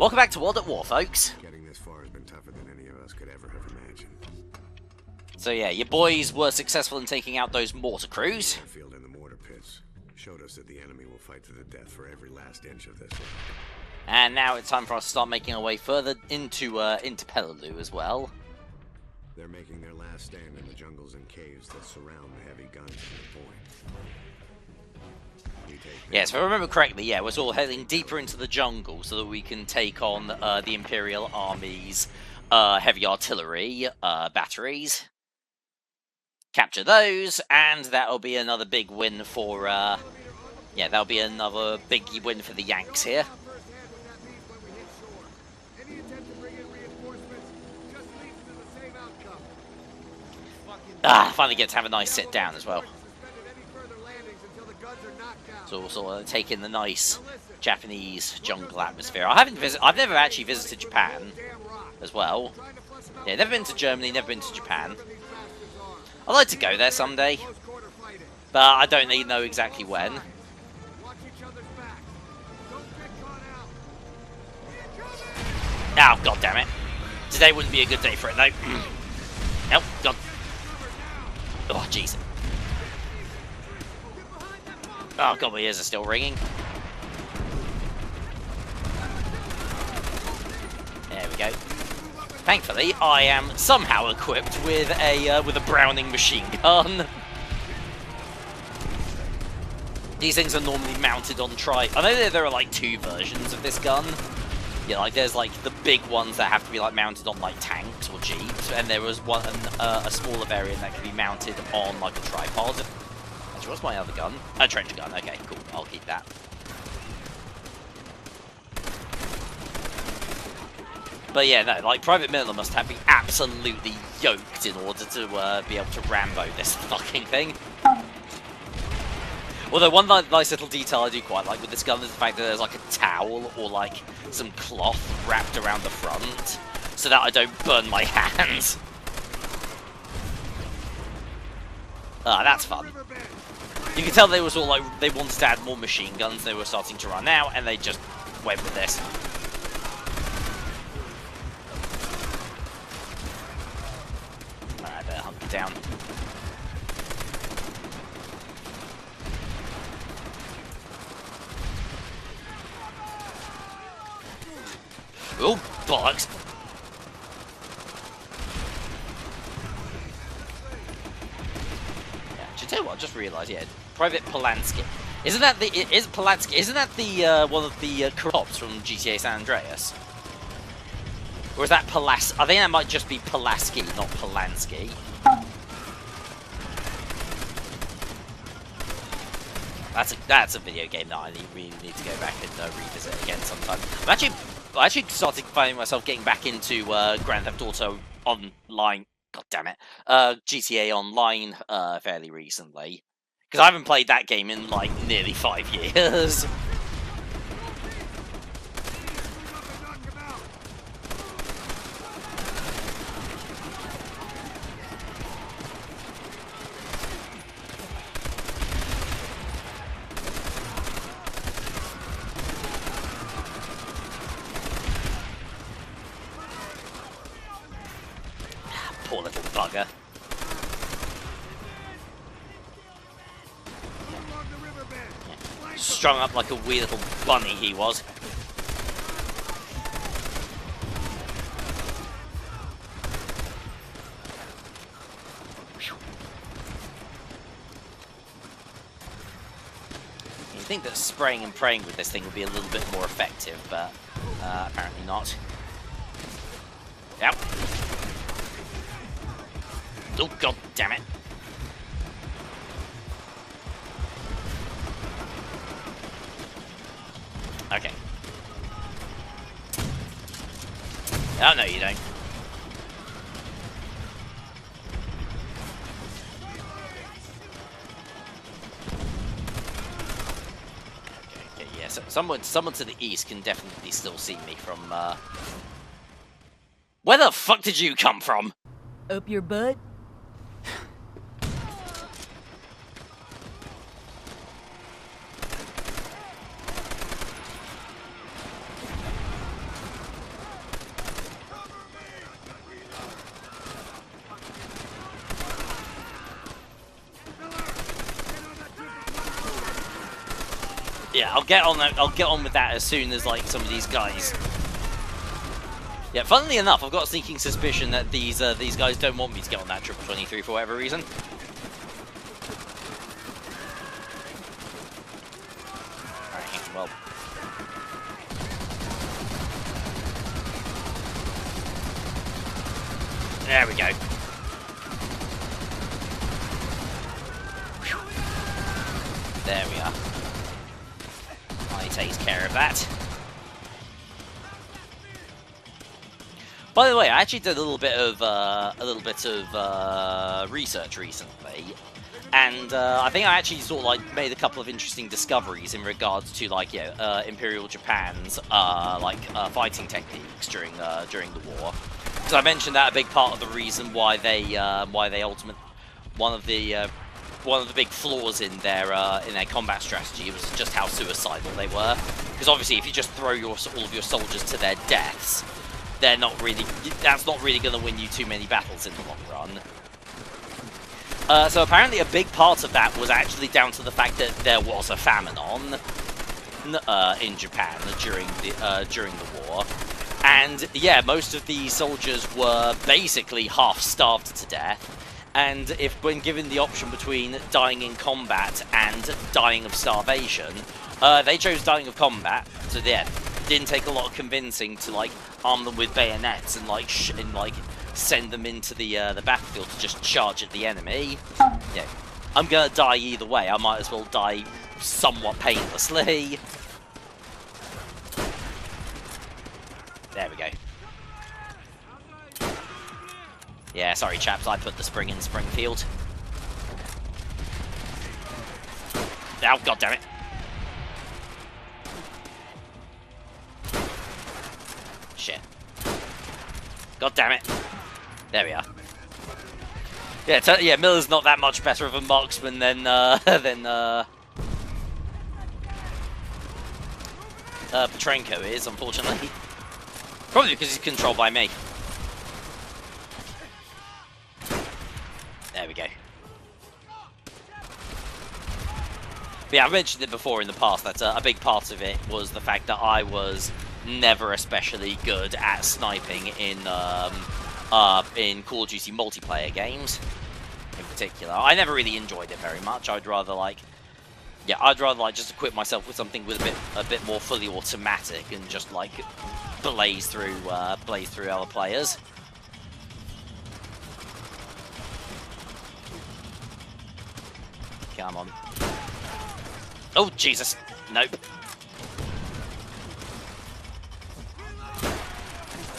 Welcome back to World at War, folks. Getting this far has been tougher than any of us could ever have imagined. So yeah, your boys were successful in taking out those mortar crews. The field and the mortar pits showed us that the enemy will fight to the death for every last inch of this. And now it's time for us to start making our way further into Peleliu as well. They're making their last stand in the jungles and caves that surround the heavy guns to the point. Yes, if I remember correctly, yeah, we're all heading deeper into the jungle so that we can take on the Imperial Army's heavy artillery batteries. Capture those, and that'll be another big win for, yeah, that'll be another big win for the Yanks here. Finally get to have a nice sit down as well. So also take in the nice Japanese jungle atmosphere. I've never actually visited Japan as well. Yeah, never been to Germany, never been to Japan. I'd like to go there someday, but I don't really know exactly when. Oh, god damn it. Today wouldn't be a good day for it though. Nope, god. Oh, jeez. Oh god, my ears are still ringing. There we go. Thankfully, I am somehow equipped with a Browning machine gun. These things are normally mounted on I know that there are like two versions of this gun. Yeah, like there's like the big ones that have to be like mounted on like tanks or jeeps, and there was one a smaller variant that can be mounted on like a tripod. What's my other gun? A trench gun. Okay, cool. I'll keep that. But yeah, no, like Private Miller must have been absolutely yoked in order to be able to Rambo this fucking thing. Although one nice little detail I do quite like with this gun is the fact that there's like a towel or like some cloth wrapped around the front so that I don't burn my hands. Ah, that's fun. You can tell they was all like they wanted to add more machine guns. They were starting to run out, and they just went with this. Alright, better hunker down. Oh, bollocks! Tell you what, I just realised, yeah, Private Polanski. Isn't that the one of the cops from GTA San Andreas? Or is that Pulaski? I think that might just be Pulaski, not Polanski. That's a video game that I really need to go back and revisit again sometime. I actually started finding myself getting back into Grand Theft Auto Online. God damn it. GTA Online fairly recently. Because I haven't played that game in like nearly 5 years. Poor little bugger. Strung up like a wee little bunny he was. You'd think that spraying and praying with this thing would be a little bit more effective, but apparently not. Yep. Oh, god damn it. Okay. Oh, no, you don't. Okay, yeah, so someone to the east can definitely still see me from, Where the fuck did you come from? Up your butt? Yeah, I'll get on that. I'll get on with that as soon as like some of these guys. Yeah, funnily enough, I've got a sneaking suspicion that these guys don't want me to get on that triple 23 for whatever reason. Alright, well. There we go. There we are. He takes care of that. By the way, I actually did a little bit of research recently, and I think I actually sort of like made a couple of interesting discoveries in regards to like Imperial Japan's fighting techniques during the war. Because I mentioned that a big part of the reason why they one of the big flaws in their combat strategy was just how suicidal they were. Because obviously, if you just throw all of your soldiers to their deaths, that's not really going to win you too many battles in the long run. So apparently, a big part of that was actually down to the fact that there was a famine on in Japan during the war, and yeah, most of these soldiers were basically half starved to death. And when given the option between dying in combat and dying of starvation, they chose dying of combat. So yeah, didn't take a lot of convincing to like arm them with bayonets and send them into the battlefield to just charge at the enemy. Yeah, I'm gonna die either way. I might as well die somewhat painlessly. There we go. Yeah, sorry chaps, I put the spring in Springfield. Oh, god damn it. Shit. God damn it. There we are. Yeah, Miller's not that much better of a marksman than Petrenko is, unfortunately. Probably because he's controlled by me. There we go. But yeah, I've mentioned it before in the past that a big part of it was the fact that I was never especially good at sniping in Call of Duty multiplayer games, in particular. I never really enjoyed it very much. I'd rather just equip myself with something with a bit more fully automatic and just like blaze through other players. Come on. Oh, Jesus. Nope.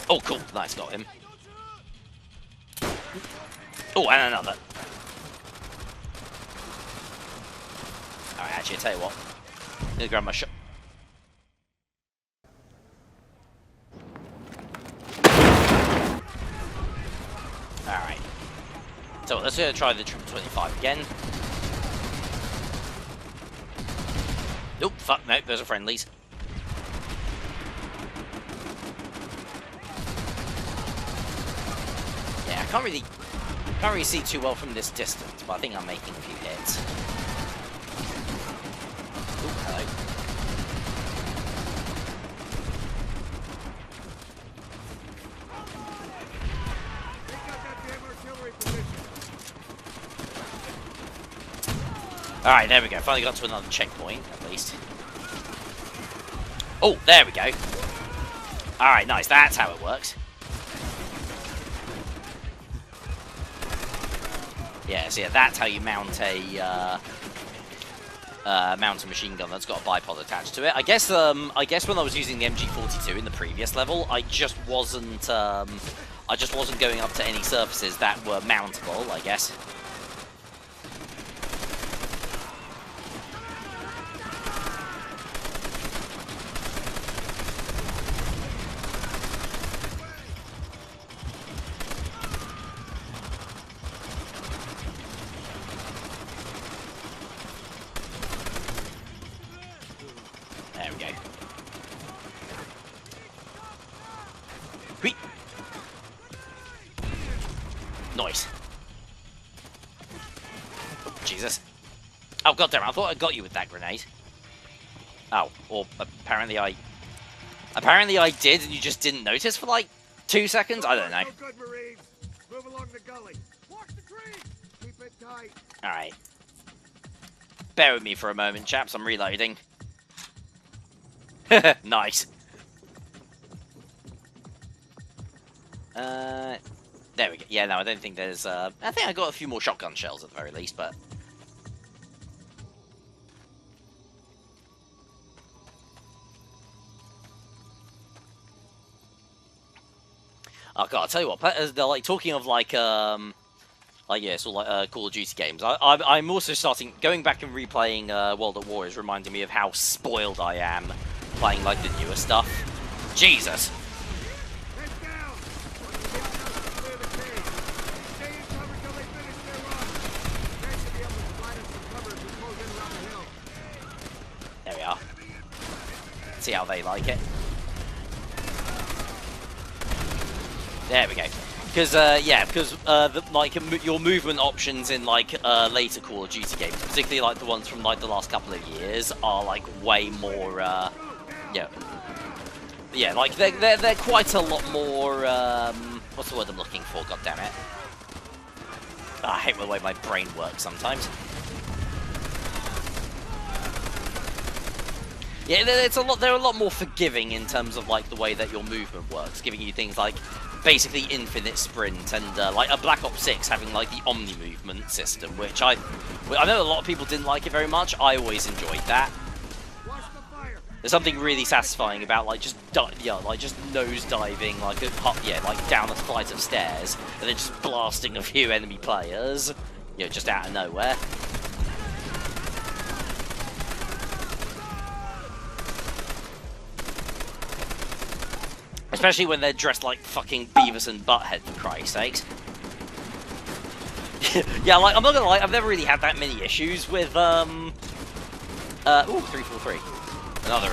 Oh, cool. Nice, got him. Oh, and another. Alright, actually, I'll tell you what. I'm gonna grab my shot. Alright. So, let's try the triple 25 again. Nope, fuck, no, those are friendlies. Yeah, I can't really see too well from this distance, but I think I'm making a few hits. Ooh, hello. Alright, there we go. Finally got to another checkpoint, at least. Oh, there we go. Alright, nice. That's how it works. Yeah, so yeah, that's how you mount a machine gun that's got a bipod attached to it. I guess when I was using the MG42 in the previous level, I just wasn't going up to any surfaces that were mountable, I guess. There we go. Whee! Nice. Oh, Jesus. Oh, goddamn, I thought I got you with that grenade. Oh, or apparently I did, and you just didn't notice for like 2 seconds. I don't know. Good, Marines. Move along the gully. Watch the tree. Keep it tight. All right. Bear with me for a moment, chaps. I'm reloading. Nice. There we go. Yeah, no, I don't think there's. I think I got a few more shotgun shells at the very least, but. Oh god, I'll tell you what. They're like talking of like yeah, sort of like Call of Duty games. I'm also going back and replaying World at War is reminding me of how spoiled I am playing like the newer stuff. Jesus. There we are. See how they like it. There we go. Because yeah, because like your movement options in like later Call of Duty games, particularly like the ones from like the last couple of years, are like way more yeah, like they're quite a lot more what's the word I'm looking for? God damn it! I hate the way my brain works sometimes. Yeah, they're a lot more forgiving in terms of like the way that your movement works, giving you things like basically infinite sprint and like a Black Ops 6 having like the omni movement system, which I know a lot of people didn't like it very much. I always enjoyed that. There's something really satisfying about like just nose diving like like down a flight of stairs and then just blasting a few enemy players, just out of nowhere. Especially when they're dressed like fucking Beavis and Butthead, for Christ's sakes. Yeah, like, I'm not gonna lie, I've never really had that many issues with, ooh, 343. Another,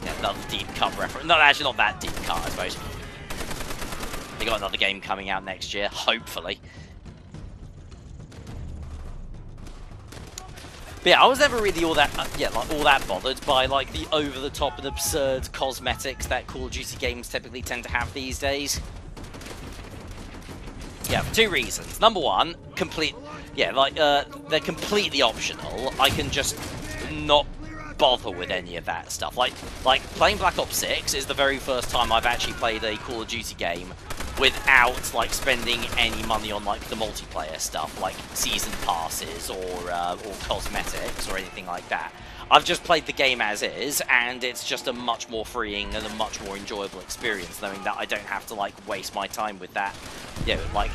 yeah, another deep cut reference. No, actually not that deep cut, I suppose. They got another game coming out next year, hopefully. But yeah, I was never really all that bothered by like the over-the-top and absurd cosmetics that Call of Duty games typically tend to have these days. Yeah, for two reasons. Number one, they're completely optional. I can just not bother with any of that stuff. Like playing Black Ops 6 is the very first time I've actually played a Call of Duty game without like spending any money on like the multiplayer stuff, like season passes or cosmetics or anything like that. I've just played the game as is, and it's just a much more freeing and a much more enjoyable experience, knowing that I don't have to like waste my time with that, like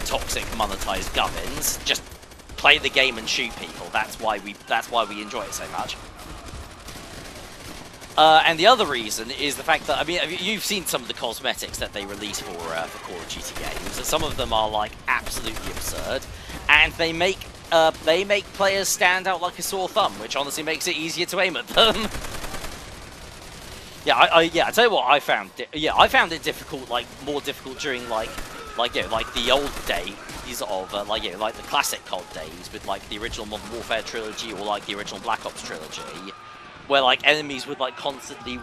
toxic monetized gubbins. Just play the game and shoot people. That's why we enjoy it so much. And the other reason is the fact that, I mean, you've seen some of the cosmetics that they release for Call of Duty games, and some of them are like absolutely absurd, and they make players stand out like a sore thumb, which honestly makes it easier to aim at them. Yeah, I tell you what, I found it difficult, like more difficult during like the old days of like the classic COD days with like the original Modern Warfare trilogy or like the original Black Ops trilogy, where like enemies would like constantly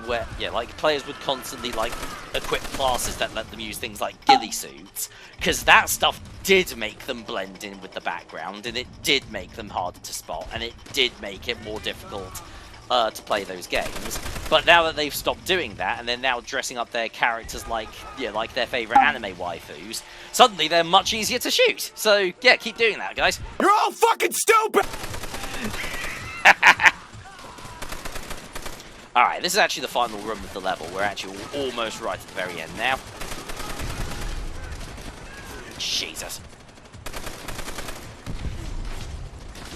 players would constantly like equip classes that let them use things like ghillie suits, because that stuff did make them blend in with the background, and it did make them harder to spot, and it did make it more difficult to play those games. But now that they've stopped doing that, and they're now dressing up their characters like their favorite anime waifus, suddenly they're much easier to shoot. So yeah, keep doing that, guys. You're all fucking stupid! Alright, this is actually the final room of the level. We're actually almost right at the very end now. Jesus.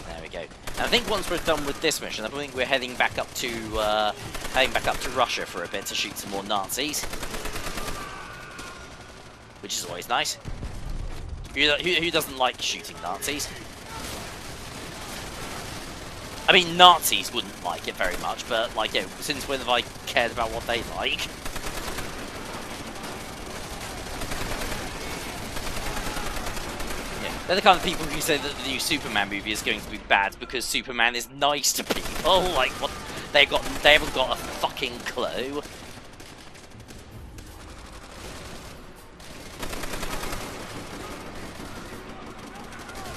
There we go. And I think once we're done with this mission, I think we're heading back up to Russia for a bit to shoot some more Nazis. Which is always nice. Who doesn't like shooting Nazis? I mean, Nazis wouldn't like it very much, but, like, since when have I cared about what they like? Yeah. They're the kind of people who say that the new Superman movie is going to be bad because Superman is nice to people. Like, what? They haven't got a fucking clue.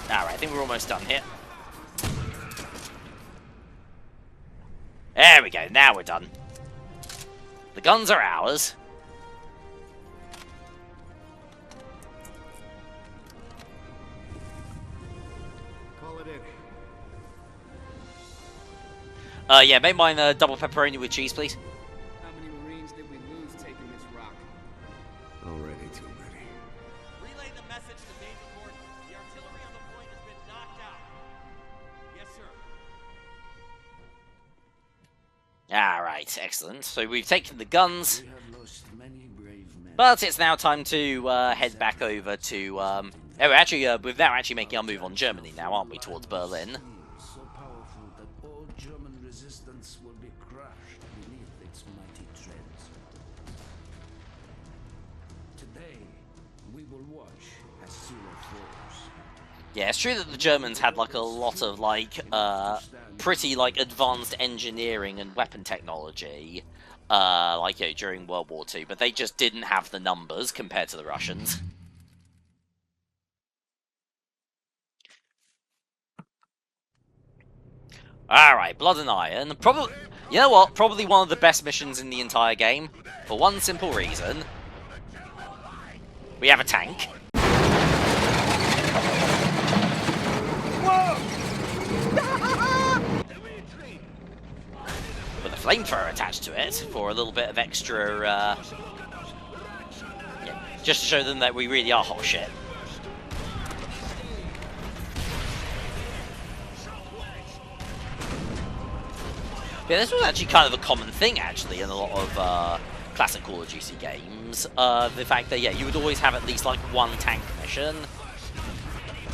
Alright, I think we're almost done here. There we go, now we're done. The guns are ours. Call it in. Yeah, make mine double pepperoni with cheese, please. How many Marines did we lose taking this rock? Already too many. Relay the message to Davenport. The artillery on the point has been knocked out. Yes, sir. Alright, excellent. So we've taken the guns. We have lost many brave men. But it's now time to head back over to... we're now actually making our move on Germany now, aren't we, towards Berlin? So powerful that all German resistance will be crushed beneath its mighty treads. Today, we will watch as Syria falls. Yeah, it's true that the Germans had, like, a lot of, like, pretty, like, advanced engineering and weapon technology, like, you know, during World War II, but they just didn't have the numbers compared to the Russians. Alright, Blood and Iron. Probably, you know what? Probably one of the best missions in the entire game. For one simple reason. We have a tank. With a flamethrower attached to it for a little bit of extra, yeah, just to show them that we really are hot shit. Yeah, this was actually kind of a common thing, actually, in a lot of classic Call of Duty games. The fact that, yeah, you would always have at least, like, one tank mission.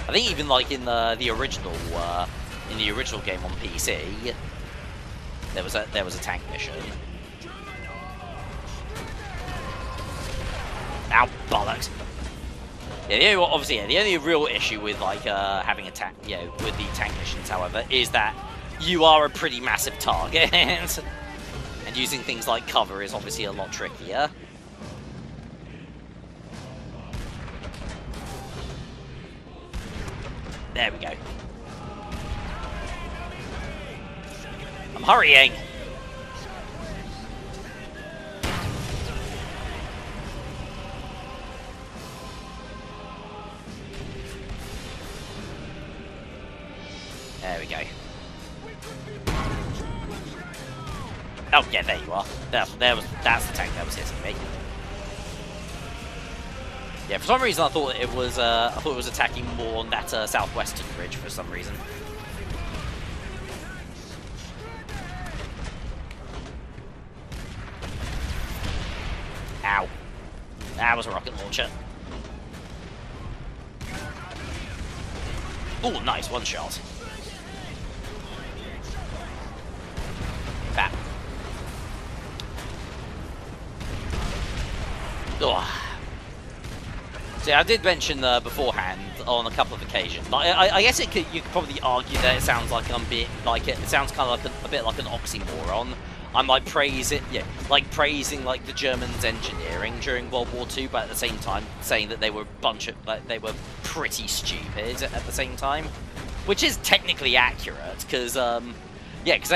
I think even, like, in the original game on PC, there was a tank mission. Ow, bollocks! Yeah, the only real issue with, like, having a tank, you know, with the tank missions, however, is that you are a pretty massive target, and using things like cover is obviously a lot trickier. There we go. I'm hurrying! There we go. Oh yeah, there you are. That's the tank that was hitting me. Yeah, for some reason I thought it was attacking more on that southwestern ridge for some reason. Ow. That was a rocket launcher. Oh, nice, one shot. Bap. Oh. See, I did mention beforehand on a couple of occasions. Like, I guess you could probably argue that it sounds like I'm being like it sounds kind of like a bit like an oxymoron. I'm like praising like the Germans' engineering during World War II, but at the same time saying that they were they were pretty stupid at the same time, which is technically accurate because yeah, because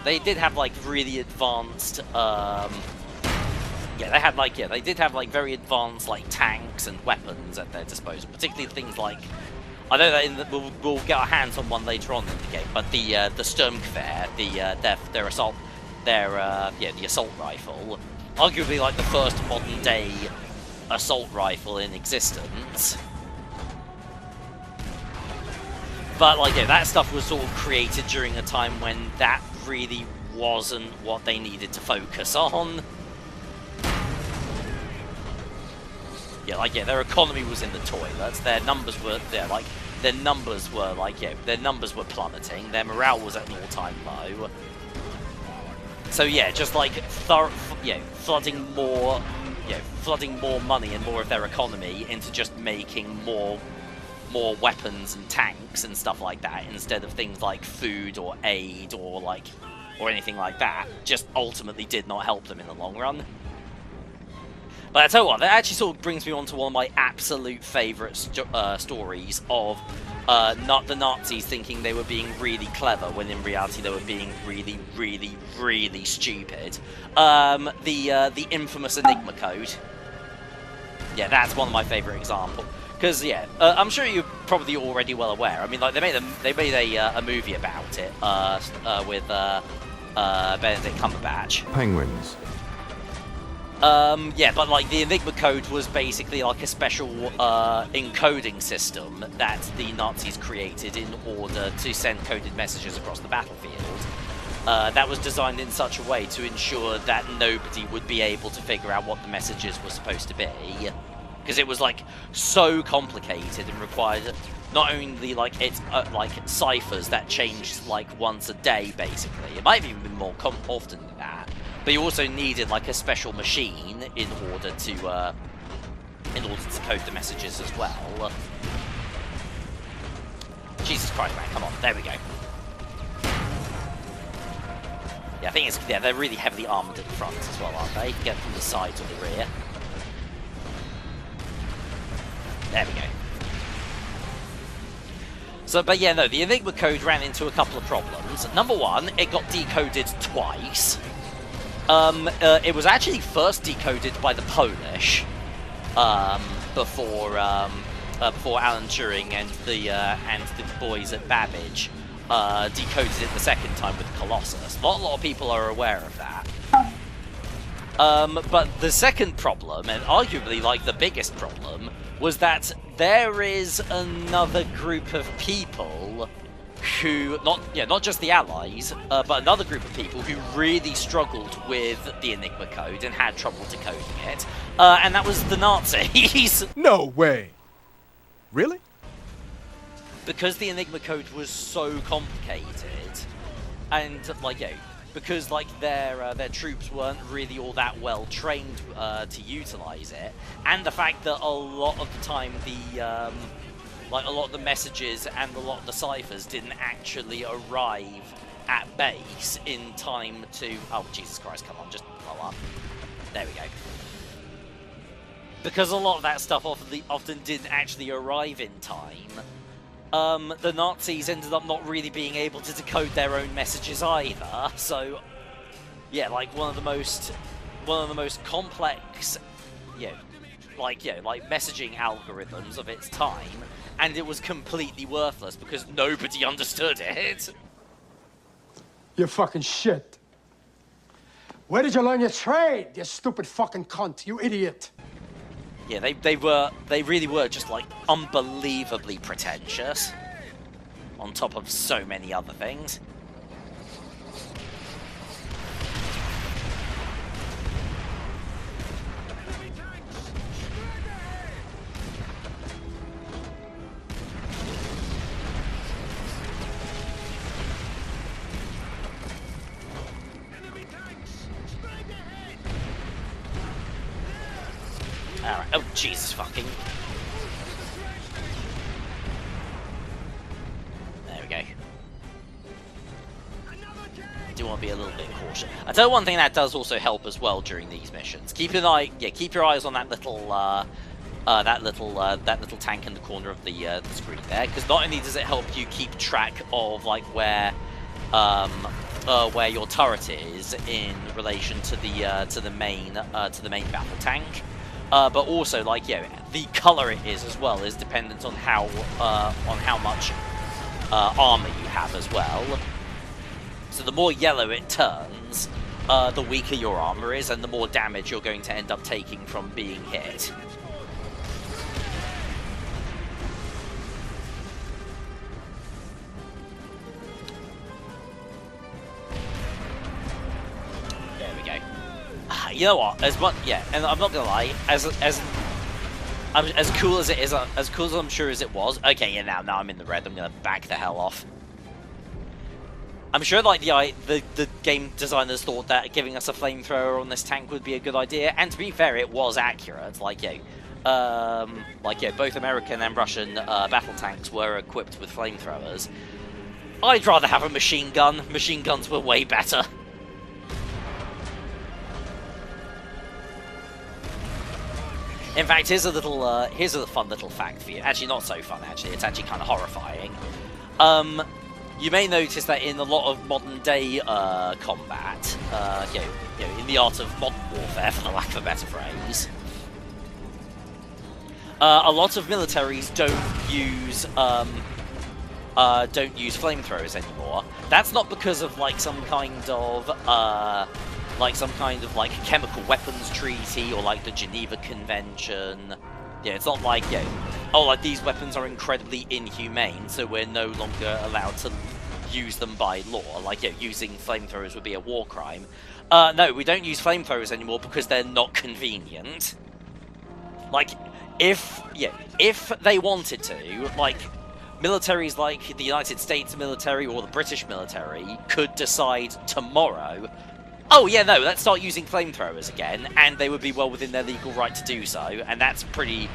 they did have like really advanced they did have like very advanced like tanks and weapons at their disposal, particularly things like, I know that we'll get our hands on one later on in the game, but the Sturmgewehr, their assault, the assault rifle, arguably like the first modern day assault rifle in existence. But like, yeah, that stuff was sort of created during a time when that really wasn't what they needed to focus on. Yeah, like, yeah, their economy was in the toilets. Their numbers were plummeting. Their morale was at an all-time low. So yeah, just like flooding more money and more of their economy into just making more more weapons and tanks and stuff like that instead of things like food or aid or anything like that, just ultimately did not help them in the long run. But I tell you what, that actually sort of brings me on to one of my absolute favourite stories of the Nazis thinking they were being really clever when in reality they were being really, really, really stupid. The infamous Enigma Code. Yeah, that's one of my favourite examples. Because yeah, I'm sure you're probably already well aware. I mean, like they made a movie about it with Benedict Cumberbatch. Penguins. Yeah, but like the Enigma Code was basically like a special encoding system that the Nazis created in order to send coded messages across the battlefield. That was designed in such a way to ensure that nobody would be able to figure out what the messages were supposed to be. Because it was like so complicated and required not only like like ciphers that changed like once a day basically. It might have even been more often than that. But you also needed like a special machine in order to code the messages as well. Jesus Christ, man! Come on, there we go. Yeah, I think it's they're really heavily armored at the front as well, aren't they? You can get from the sides or the rear. There we go. So, but yeah, no, the Enigma Code ran into a couple of problems. Number one, it got decoded twice. It was actually first decoded by the Polish before Alan Turing and the boys at Babbage decoded it the second time with Colossus. Not a lot of people are aware of that. But the second problem, and arguably like the biggest problem, was that there is another group of people who, not just the Allies, but another group of people who really struggled with the Enigma Code and had trouble decoding it, and that was the Nazis. No way. Really? Because the Enigma Code was so complicated, and like because like their troops weren't really all that well trained to utilize it, and the fact that a lot of the time like a lot of the messages and a lot of the ciphers didn't actually arrive at base in time to... Oh, Jesus Christ, come on, just blow up. There we go. Because a lot of that stuff often didn't actually arrive in time, the Nazis ended up not really being able to decode their own messages either. So, yeah, like one of the most complex, like messaging algorithms of its time, and it was completely worthless because nobody understood it. You fucking shit. Where did you learn your trade, you stupid fucking cunt, you idiot? Yeah, they really were just like unbelievably pretentious, on top of so many other things. Alright, oh Jesus fucking. There we go. Do want to be a little bit cautious. I tell you one thing that does also help as well during these missions. Keep your eyes on that little tank in the corner of the screen there, because not only does it help you keep track of like where your turret is in relation to the main battle tank. But also, like, the color it is as well is dependent on how much armor you have as well. So the more yellow it turns, the weaker your armor is, and the more damage you're going to end up taking from being hit. There we go. You know what? And I'm not gonna lie, as cool as it is, as cool as I'm sure as it was. Okay, yeah, now I'm in the red. I'm gonna back the hell off. I'm sure, like the game designers thought that giving us a flamethrower on this tank would be a good idea, and to be fair, it was accurate. Like, like yeah, both American and Russian battle tanks were equipped with flamethrowers, I'd rather have a machine gun. Machine guns were way better. In fact, here's a fun little fact for you. Actually, not so fun. Actually, it's actually kind of horrifying. You may notice that in a lot of modern day combat, in the art of modern warfare, for the lack of a better phrase, a lot of militaries don't use flamethrowers anymore. That's not because of like some kind of chemical weapons treaty or like the Geneva Convention. Yeah, it's not like like these weapons are incredibly inhumane, so we're no longer allowed to use them by law. Like using flamethrowers would be a war crime. No, we don't use flamethrowers anymore because they're not convenient. Like, if they wanted to, like, militaries like the United States military or the British military could decide tomorrow, oh yeah, no, let's start using flamethrowers again, and they would be well within their legal right to do so, and that's pretty...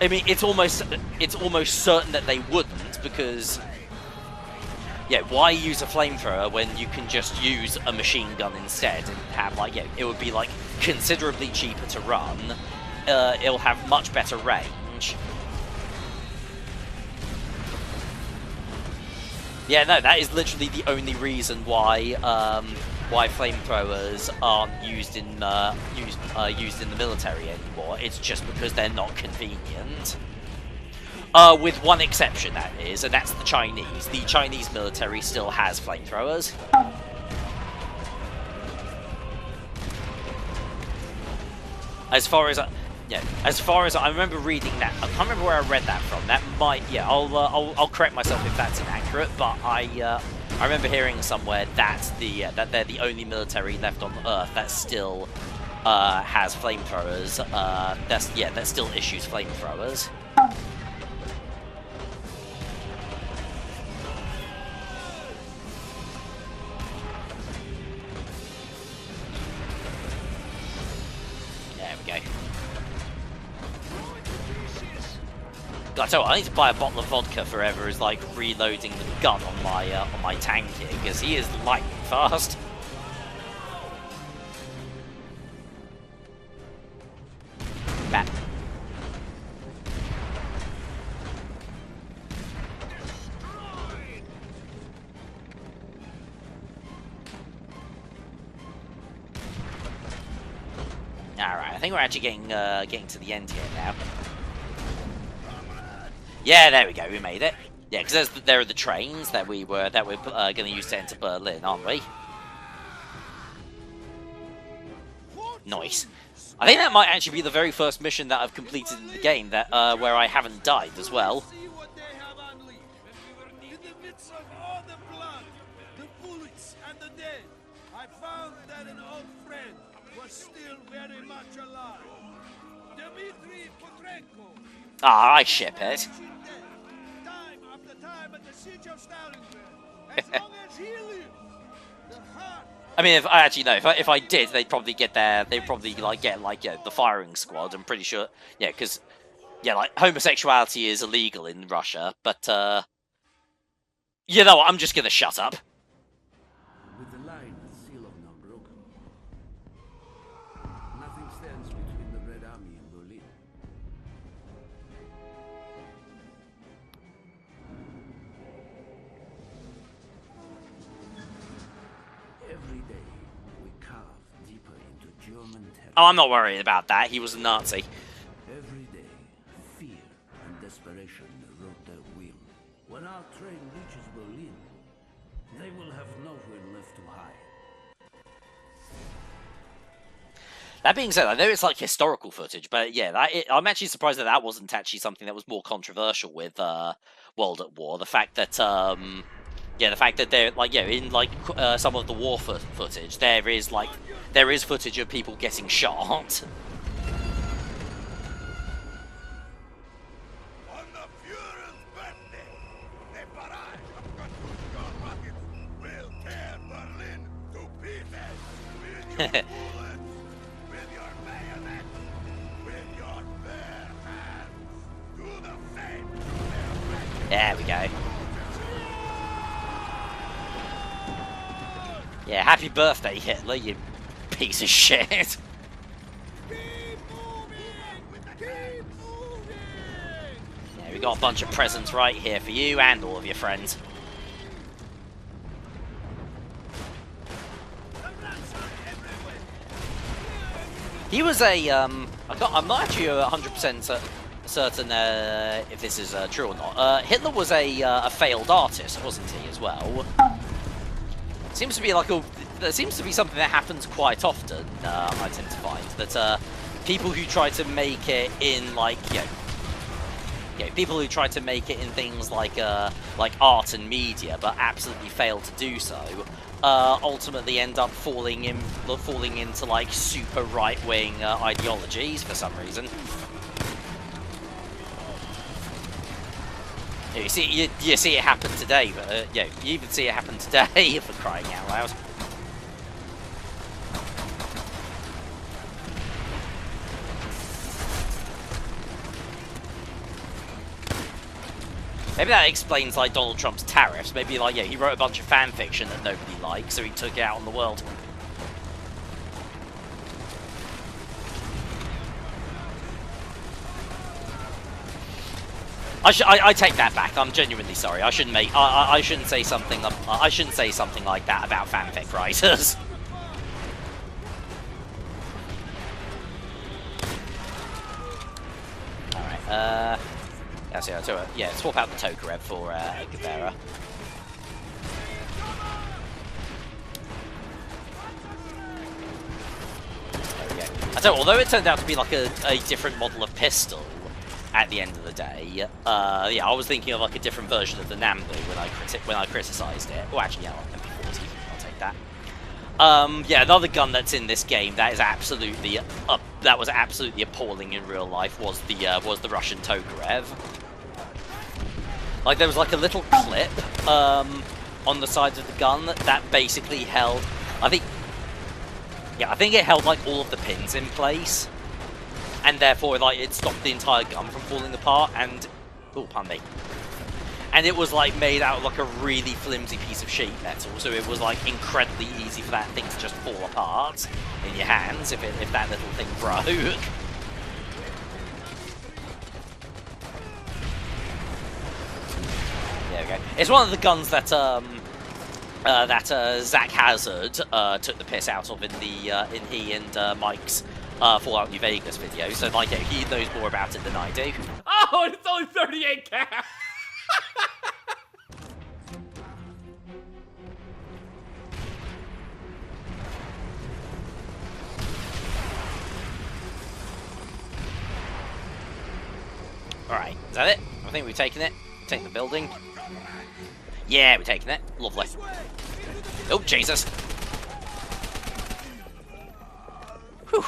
I mean, it's almost certain that they wouldn't, because... Yeah, why use a flamethrower when you can just use a machine gun instead and have, like, it would be, like, considerably cheaper to run, it'll have much better range. Yeah, no, that is literally the only reason why flamethrowers aren't used in used in the military anymore. It's just because they're not convenient. With one exception, that is, and that's the Chinese. The Chinese military still has flamethrowers. As far as I remember reading that, I can't remember where I read that from. That might, yeah, I'll correct myself if that's inaccurate. But I remember hearing somewhere that they're the only military left on Earth that still has flamethrowers. That still issues flamethrowers. I tell you what, I need to buy a bottle of vodka forever is like reloading the gun on my tank here, because he is lightning fast. Bat. Alright, I think we're actually getting to the end here now. Yeah, there we go. We made it. Yeah, because there are the trains that we're going to use to enter Berlin, aren't we? Nice. I think that might actually be the very first mission that I've completed in the game that where I haven't died as well. Ah, I ship it. I mean, if I did, they'd probably get the firing squad. I'm pretty sure, yeah, because like homosexuality is illegal in Russia, but you know what? I'm just gonna shut up. With the line seal of not broken, nothing stands between the Red Army and Berlin. Every day, we carve deeper into German territory. Oh, I'm not worried about that. He was a Nazi. Every day, fear and desperation erode their will. When our train reaches Berlin, they will have nowhere left to hide. That being said, I know it's like historical footage, but yeah, I'm actually surprised that wasn't actually something that was more controversial with World at War. The fact that the fact that they're in some of the war footage, there is footage of people getting shot. On the Führer's birthday, the barrage of Katusha rockets will tear Berlin to pieces with your bullets, with your bayonets, with your Yeah, happy birthday, Hitler, you piece of shit. Keep moving! Keep moving! Yeah, we got a bunch of presents right here for you and all of your friends. He was a, I'm not actually 100% certain if this is true or not. Hitler was a failed artist, wasn't he, as well? Seems to be like there seems to be something that happens quite often, I tend to find, that people who try to make it in, like, people who try to make it in things like art and media, but absolutely fail to do so, ultimately end up falling into like super right-wing ideologies for some reason. You see it happen today, but you even see it happen today for crying out loud. Maybe that explains like Donald Trump's tariffs. Maybe like he wrote a bunch of fan fiction that nobody liked, so he took it out on the world. I take that back. I'm genuinely sorry. I shouldn't make. I shouldn't say something. I shouldn't say something like that about fanfic writers. All right. Yeah, swap out the Tokarev for Guevara. There we go. I tell you, although it turned out to be like a different model of pistol at the end of the day, yeah, I was thinking of like a different version of the Nambu when I criticised it. Oh, actually, yeah, like MP40. I'll take that. Yeah, another gun that's in this game that is absolutely that was absolutely appalling in real life was the Russian Tokarev. Like there was like a little clip on the side of the gun that basically held, I think it held like all of the pins in place, and therefore like it stopped the entire gun from falling apart. And pardon me. And it was like made out of like a really flimsy piece of sheet metal, so it was like incredibly easy for that thing to just fall apart in your hands if that little thing broke. There we go. It's one of the guns that Zach Hazard took the piss out of in he and Mike's Fallout New Vegas video. So like he knows more about it than I do. Oh, and it's only 38 cap! Alright, is that it? I think we've taken it. Take the building. Yeah, we're taking it. Lovely. Oh, Jesus. Whew.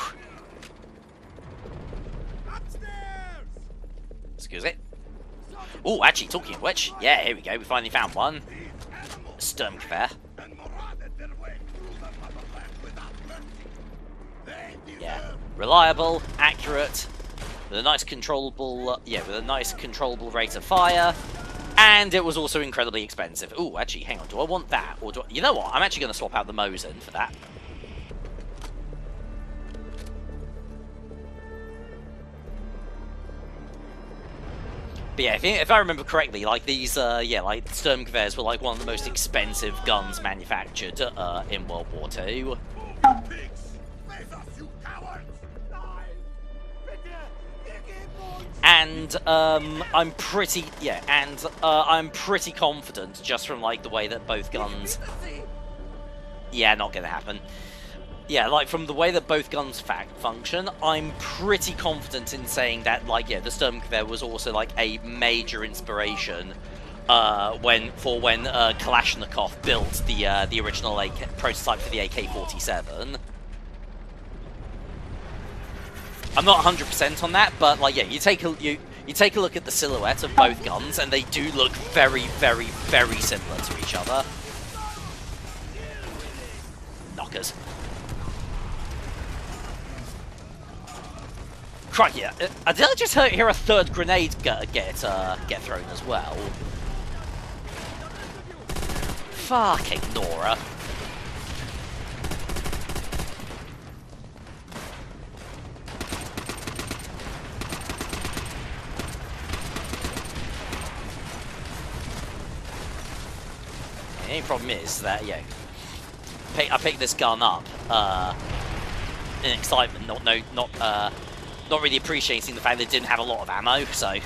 Excuse it. Oh, actually, talking of which, yeah, here we go. We finally found one. Sturmgewehr. Yeah, reliable, accurate, with a nice controllable, rate of fire, and it was also incredibly expensive. Oh, actually, hang on. Do I want that, or do I, you know what? I'm actually going to swap out the Mosin for that. But yeah, if I remember correctly, like these, like Sturmgewehrs were like one of the most expensive guns manufactured in World War II. And I'm pretty confident just from like the way that both guns. Yeah, not gonna happen. Yeah, like from the way that both guns function, I'm pretty confident in saying that, like, yeah, the Sturmgewehr was also like a major inspiration when Kalashnikov built the original prototype for the AK-47. I'm not 100% on that, but like, yeah, you take a look at the silhouette of both guns, and they do look very, very, very similar to each other. Knockers. Crikey, did I just hear a third grenade get thrown as well? Fucking Nora. only problem is that, you know, I picked this gun up in excitement, not really appreciating the fact that it didn't have a lot of ammo, so...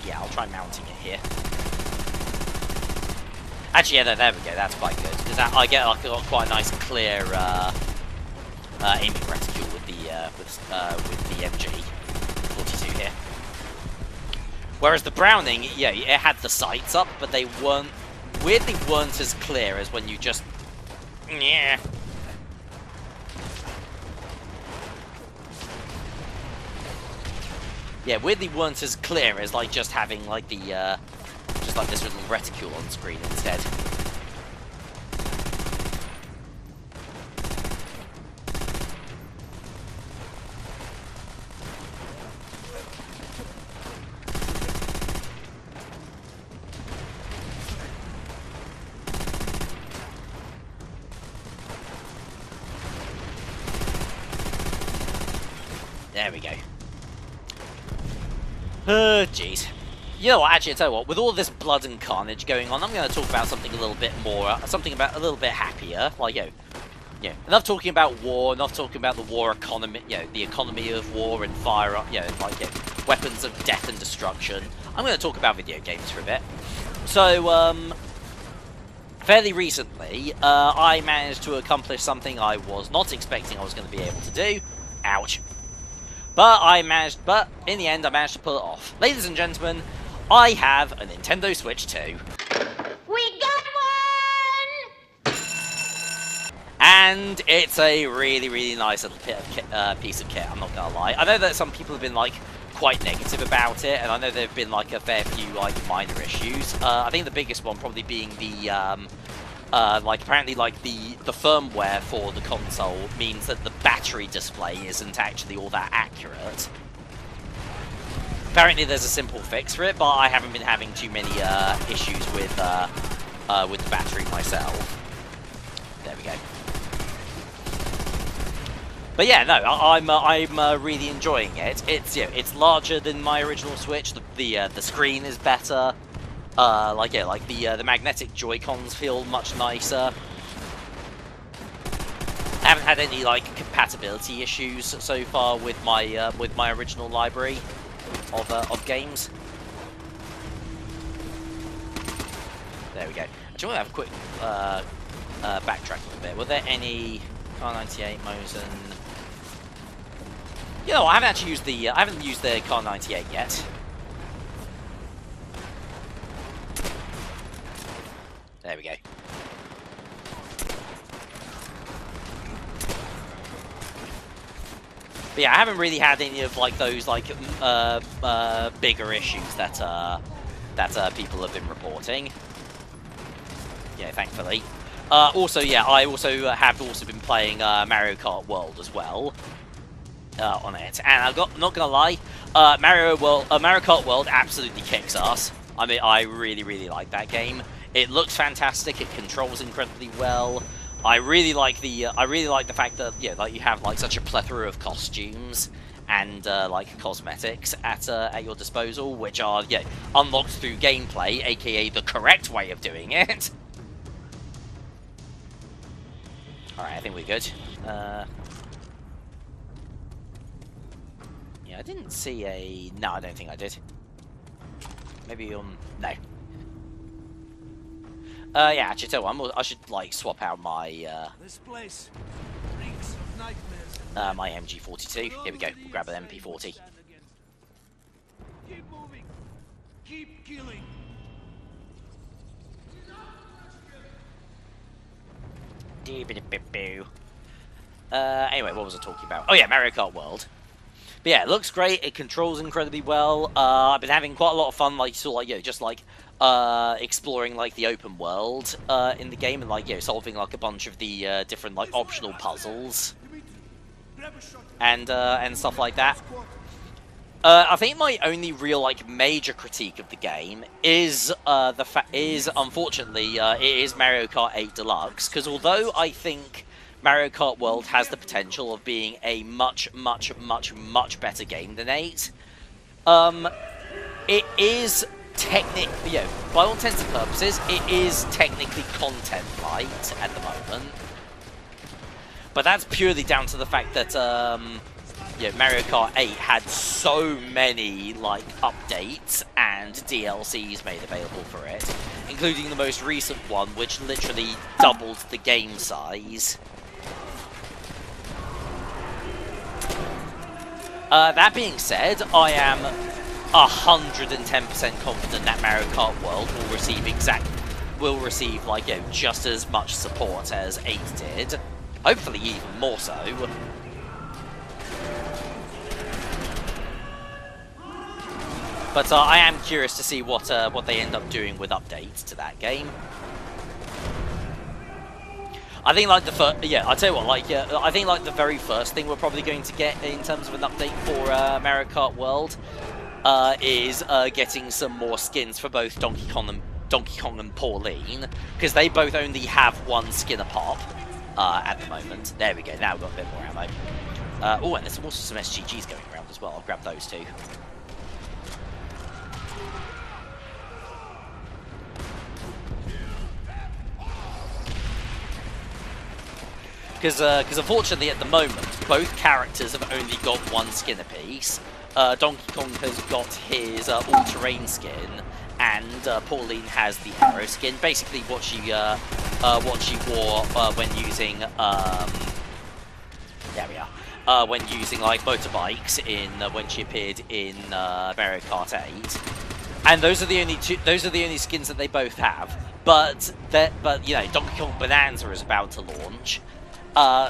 Yeah, I'll try mounting it here. Actually, yeah, there we go. That's quite good because I get like quite a nice clear aiming reticule with the MG42 here. Whereas the Browning, yeah, it had the sights up, but they weirdly weren't as clear as when you just yeah. Yeah, weirdly weren't as clear as like just having like the just like this little reticule on screen instead. There we go. Jeez. You know what, actually, I tell you what, with all this blood and carnage going on, I'm going to talk about something a little bit more, something about a little bit happier. Like, you know, enough talking about war, enough talking about the war economy, you know, the economy of war and fire, you know, like, you know, weapons of death and destruction. I'm going to talk about video games for a bit. So, fairly recently, I managed to accomplish something I was not expecting I was going to be able to do. Ouch. But in the end, I managed to pull it off. Ladies and gentlemen, I have a Nintendo Switch 2. We got one! And it's a really, really nice little piece of kit, I'm not gonna lie. I know that some people have been, like, quite negative about it, and I know there have been, like, a fair few, like, minor issues. I think the biggest one probably being the, like, apparently, like, the firmware for the console means that the battery display isn't actually all that accurate. Apparently there's a simple fix for it, but I haven't been having too many issues with the battery myself. There we go. But yeah, no, I'm really enjoying it. It's, you know, it's larger than my original Switch. The screen is better. Like, yeah, like the magnetic Joy-Cons feel much nicer. I haven't had any, like, compatibility issues so far with my original library of games. There we go. I just want to have a quick backtrack a bit. Were there any Kar98 Mosin? You know, I haven't actually used the Kar98 yet. There we go. But yeah, I haven't really had any of like those like bigger issues that people have been reporting. Yeah, thankfully. Also, yeah, I also have been playing Mario Kart World as well on it, and I'm not gonna lie, Mario Kart World absolutely kicks ass. I mean, I really, really like that game. It looks fantastic. It controls incredibly well. I really like the fact that, you know, like, you have like such a plethora of costumes and like cosmetics at your disposal, which are, yeah, unlocked through gameplay, aka the correct way of doing it. All right, I think we're good. Yeah, I didn't see a. No, I don't think I did. Maybe no. Yeah, actually, tell you what, I should like swap out my This place reeks of nightmares. my MG42. Here we go. We'll grab an MP40. Keep moving. Keep killing. Anyway, what was I talking about? Oh yeah, Mario Kart World. But yeah, it looks great. It controls incredibly well. I've been having quite a lot of fun, like, sort of like, you know, just like exploring like the open world in the game, and like, you know, solving like a bunch of the different like optional puzzles and stuff like that. I think my only real like major critique of the game is unfortunately it is Mario Kart 8 Deluxe, because although I think Mario Kart World has the potential of being a much better game than 8, it is technically, by all intents and purposes, it is technically content light at the moment. But that's purely down to the fact that Mario Kart 8 had so many like updates and DLCs made available for it, including the most recent one, which literally doubled the game size. That being said, I am 110% confident that Mario Kart World will receive like just as much support as 8 did. Hopefully even more so. But I am curious to see what they end up doing with updates to that game. I think like I'll tell you what, I think like the very first thing we're probably going to get in terms of an update for Mario Kart World is getting some more skins for both Donkey Kong and Pauline, because they both only have one skin a pop at the moment. There we go. Now we've got a bit more ammo. Oh, and there's also some SGGs going around as well. I'll grab those too. Because unfortunately at the moment, both characters have only got one skin apiece. Donkey Kong has got his all-terrain skin, and Pauline has the arrow skin. Basically, what she wore when using when using like motorbikes in when she appeared in Mario Kart 8. And those are the only skins that they both have. But Donkey Kong Bonanza is about to launch.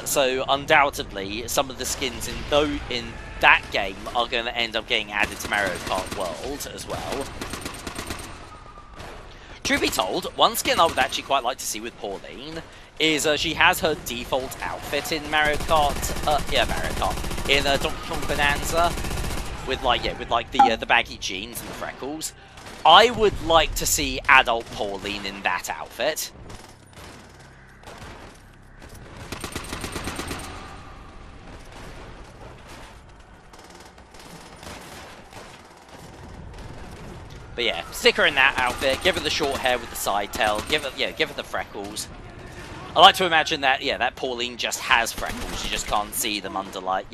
So undoubtedly, some of the skins in that game are going to end up getting added to Mario Kart World as well. Truth be told, one skin I would actually quite like to see with Pauline is she has her default outfit in Mario Kart, in Donkey Kong Bonanza, with the baggy jeans and the freckles. I would like to see adult Pauline in that outfit. But yeah, stick her in that outfit, give her the short hair with the side tail, give her the freckles. I like to imagine that, that Pauline just has freckles, you just can't see them under like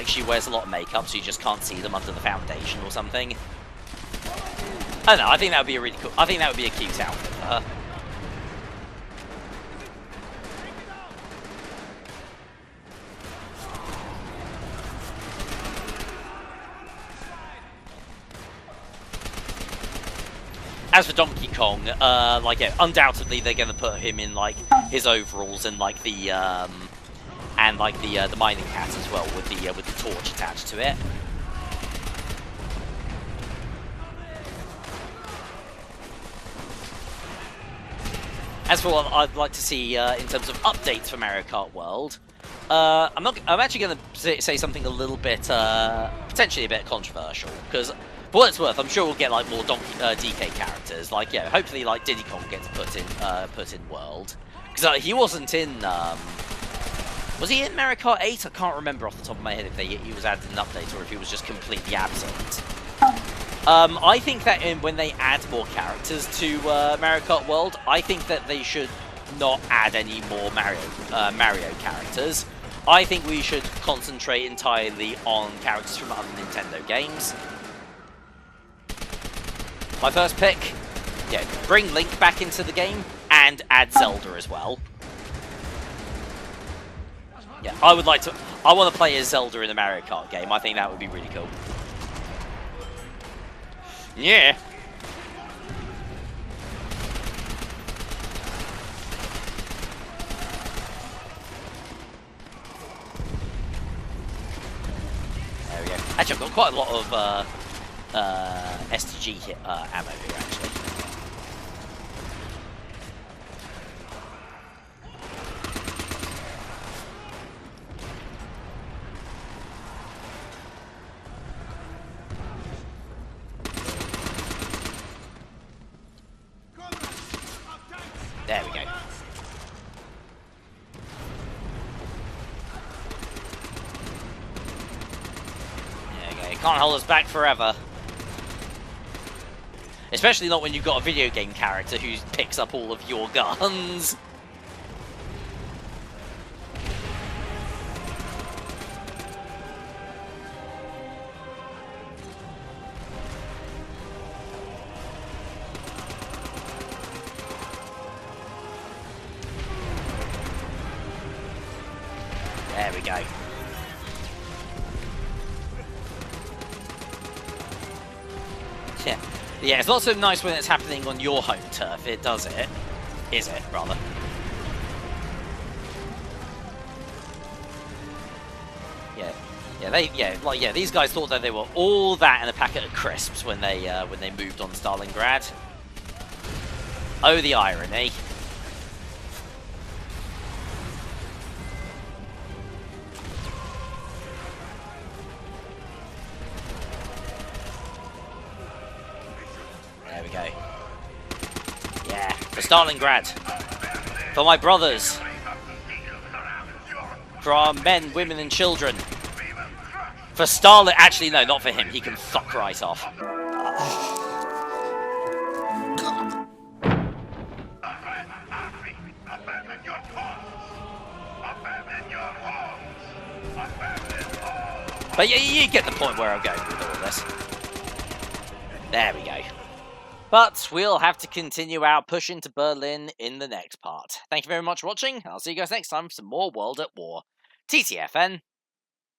she wears a lot of makeup, so you just can't see them under the foundation or something. I don't know, I think that would be a really cool, I think that would be a cute outfit for her. As for Donkey Kong, undoubtedly they're going to put him in like his overalls and like the mining hat as well, with the torch attached to it. As for what I'd like to see in terms of updates for Mario Kart World, I'm actually going to say something a little bit potentially a bit controversial, because for what it's worth, I'm sure we'll get like more DK characters. Hopefully like Diddy Kong gets put in World, because he wasn't in. Was he in Mario Kart 8? I can't remember off the top of my head if he was added in an update or if he was just completely absent. I think that when they add more characters to Mario Kart World, I think that they should not add any more Mario characters. I think we should concentrate entirely on characters from other Nintendo games. My first pick, bring Link back into the game and add Zelda as well. Yeah, I want to play as Zelda in a Mario Kart game. I think that would be really cool. Yeah. There we go. Actually, I've got quite a lot of STG ammo here, actually. Can't hold us back forever. Especially not when you've got a video game character who picks up all of your guns. There we go. Yeah. Yeah, it's not so nice when it's happening on your home turf. It does it. Is it, rather. Yeah, these guys thought that they were all that and a packet of crisps when they moved on Stalingrad. Oh, the irony. There we go. Yeah, for Stalingrad. For my brothers. For our men, women, and children. For Stalin. Actually, no, not for him. He can fuck right off. But you get the point where I'm going with all this. There we go. But we'll have to continue our push into Berlin in the next part. Thank you very much for watching. I'll see you guys next time for some more World at War. TTFN.